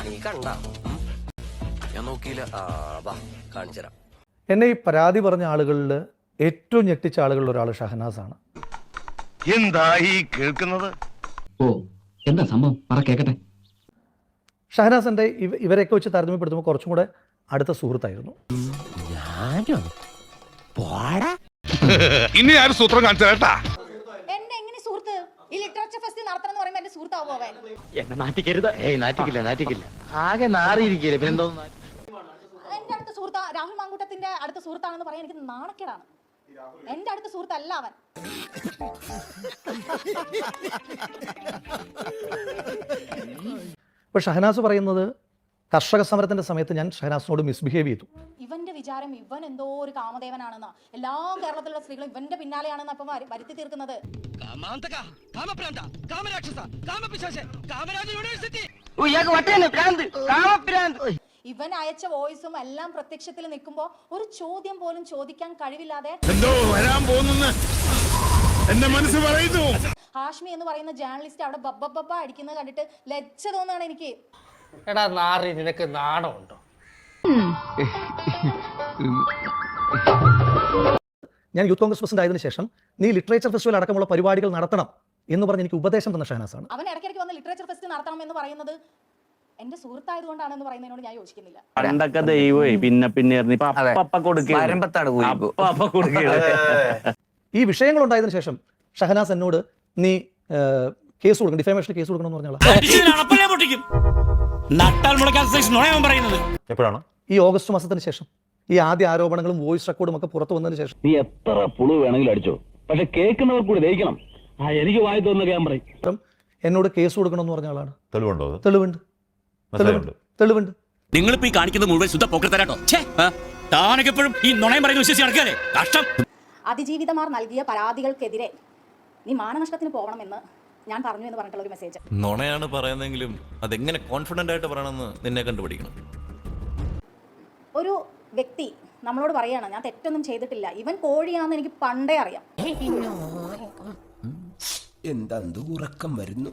നീ കണ്ട ഞാൻ നോക്കിയില്ല. കാണിച്ചുതരാം. എന്നെ ഈ പരാതി പറഞ്ഞ ആളുകളിൽ ഏറ്റവും ഞെട്ടിച്ച ആളുകളിൽ ഒരാൾ ഷഹനാസാണ്. എന്താ ഈ കേൾക്കുന്നത്? ഓ എന്താ സംഭവം പറ കേക്കട്ടെ. ഷഹനാസിന്റെ ഇവരെയൊക്കെ വെച്ച് താരതമ്യപ്പെടുത്തുമ്പോൾ കുറച്ചും കൂടെ അടുത്ത സുഹൃത്തായിരുന്നു. ഇനി ആരും സൂത്രം കാണിച്ചു കേട്ടാ. എന്നെ എങ്ങനെ സുഹൃത്ത് ഈ ലിറ്ററേച്ചർ ഫെസ്റ്റ് നടത്തണം എന്ന് പറയുമ്പോൾ എന്റെ സുഹൃത്താവോ അവൻ? എന്നെ നാറ്റിക്കരുത്. നാറ്റിക്കില്ല ആകെ നാറിയിരിക്കില്ല പിന്നെന്തോ. എന്റെ അടുത്ത സുഹൃത്താ രാഹുൽ മാങ്കൂട്ടത്തിന്റെ അടുത്ത സുഹൃത്താണെന്ന് പറയാൻ എനിക്ക് നാണക്കേടാണ്. എന്റെ അടുത്ത സുഹൃത്തല്ല അവൻ. ഇപ്പൊ ഷഹനാസ് പറയുന്നത് കർഷക സമരത്തിന്റെ സമയത്ത് ഞാൻ ഷഹനാസിനോട് മിസ്ബിഹേവ് ചെയ്തു. ഇവന്റെ വിചാരം ഇവൻ എന്തോ ഒരു കാമദേവനാണെന്നാ. എല്ലാ കേരളത്തിലുള്ള സ്ത്രീകളും ഇവന്റെ പിന്നാലെയാണെന്ന് അപ്പം വരുത്തി തീർക്കുന്നത്. ഇവൻ അയച്ച വോയിസും എല്ലാം പ്രത്യക്ഷത്തിൽ നിൽക്കുമ്പോ ഒരു ചോദ്യം പോലും ചോദിക്കാൻ കഴിവില്ലാതെ എന്തോ വരാൻ പോകുന്നു എന്റെ മനസ്സ് പറയുന്നു. ഹാഷ്മി എന്ന് പറയുന്ന ജേർണലിസ്റ്റ് അവിടെ ബബ്ബ അടിക്കുന്നത് കണ്ടിട്ട് ലജ്ജ തോന്നുകയാണ് എനിക്ക്. എടാ നാറി, നിനക്ക് നാണമുണ്ടോ? ഞാൻ യൂത്ത് കോൺഗ്രസ് പ്രസിഡന്റ് ആയതിനു ശേഷം നീ ലിറ്ററേച്ചർ ഫെസ്റ്റിവൽ അടക്കമുള്ള പരിപാടികൾ നടത്തണം എന്ന് പറഞ്ഞ് എനിക്ക് ഉപദേശം തന്ന ഷഹനാസാണ്. അവൻ ഇടയ്ക്കിടയ്ക്ക് വന്ന് ലിറ്ററേച്ചർ ഫെസ്റ്റ് നടത്തണം എന്ന് പറയുന്നത് എന്റെ സുഹൃത്തായതുകൊണ്ടാണെന്ന് പറയുന്നതിനോട് ഞാൻ യോജിക്കുന്നില്ല. പണ്ടൊക്കെ ദൈവമേ പിന്നെ ഈ വിഷയങ്ങൾ ഉണ്ടായതിനു ശേഷം ഷഹനാസ് എന്നോട് നീ കേസ് കൊടുക്കണം, ഡിഫാമേഷൻ കേസ് കൊടുക്കണം എന്ന് പറഞ്ഞാൽ എപ്പോഴാണ്? ഈ ഓഗസ്റ്റ് മാസത്തിന് ശേഷം ഈ ആദ്യ ആരോപണങ്ങളും വോയിസ് റെക്കോർഡും ഒക്കെ പുറത്തു വന്നതിന് ശേഷം. നീ എത്ര പുളു വേണമെങ്കിലും അടിച്ചോ, പക്ഷെ കേൾക്കുന്നവർ കൂടി ദഹിക്കണം. എനിക്ക് വായി തോന്നുന്ന ഞാൻ പറയും. എന്നോട് കേസ് കൊടുക്കണം എന്ന് പറഞ്ഞ ആളാണ്. തെളിവുണ്ടോ? തെളിവുണ്ട്. നിങ്ങളിപ്പോ ഈ കാണിക്കുന്നത് മുഴുവൻ ശുദ്ധ പോക്കറ്റരാട്ടോ. താനൊക്കെ എപ്പോഴും ഈ നുണയം പറയുന്ന വിശ്വസിച്ച് നടക്കാനേ കഷ്ടം. അതിജീവിതമാർ നൽകിയ പരാതികൾക്കെതിരെ നീ മാനനഷ്ടത്തിന് പോകണമെന്ന് ഞാൻ പറഞ്ഞു എന്ന് പറഞ്ഞിട്ടുള്ള ഒരു മെസ്സേജ്. നുണയാണ് പറയുന്നെങ്കിലും അതെങ്ങനെ കോൺഫിഡന്റ് ആയിട്ട് പറയണമെന്ന് നിന്നെ കണ്ടുപിടിക്കണം. ഒരു വ്യക്തി നമ്മളോട് പറയാണ് ഞാൻ തെറ്റൊന്നും ചെയ്തിട്ടില്ല, ഇവൻ കോഴിയാണെന്ന് എനിക്ക് പണ്ടേ അറിയാം. എന്താ ഉറക്കം വരുന്നു?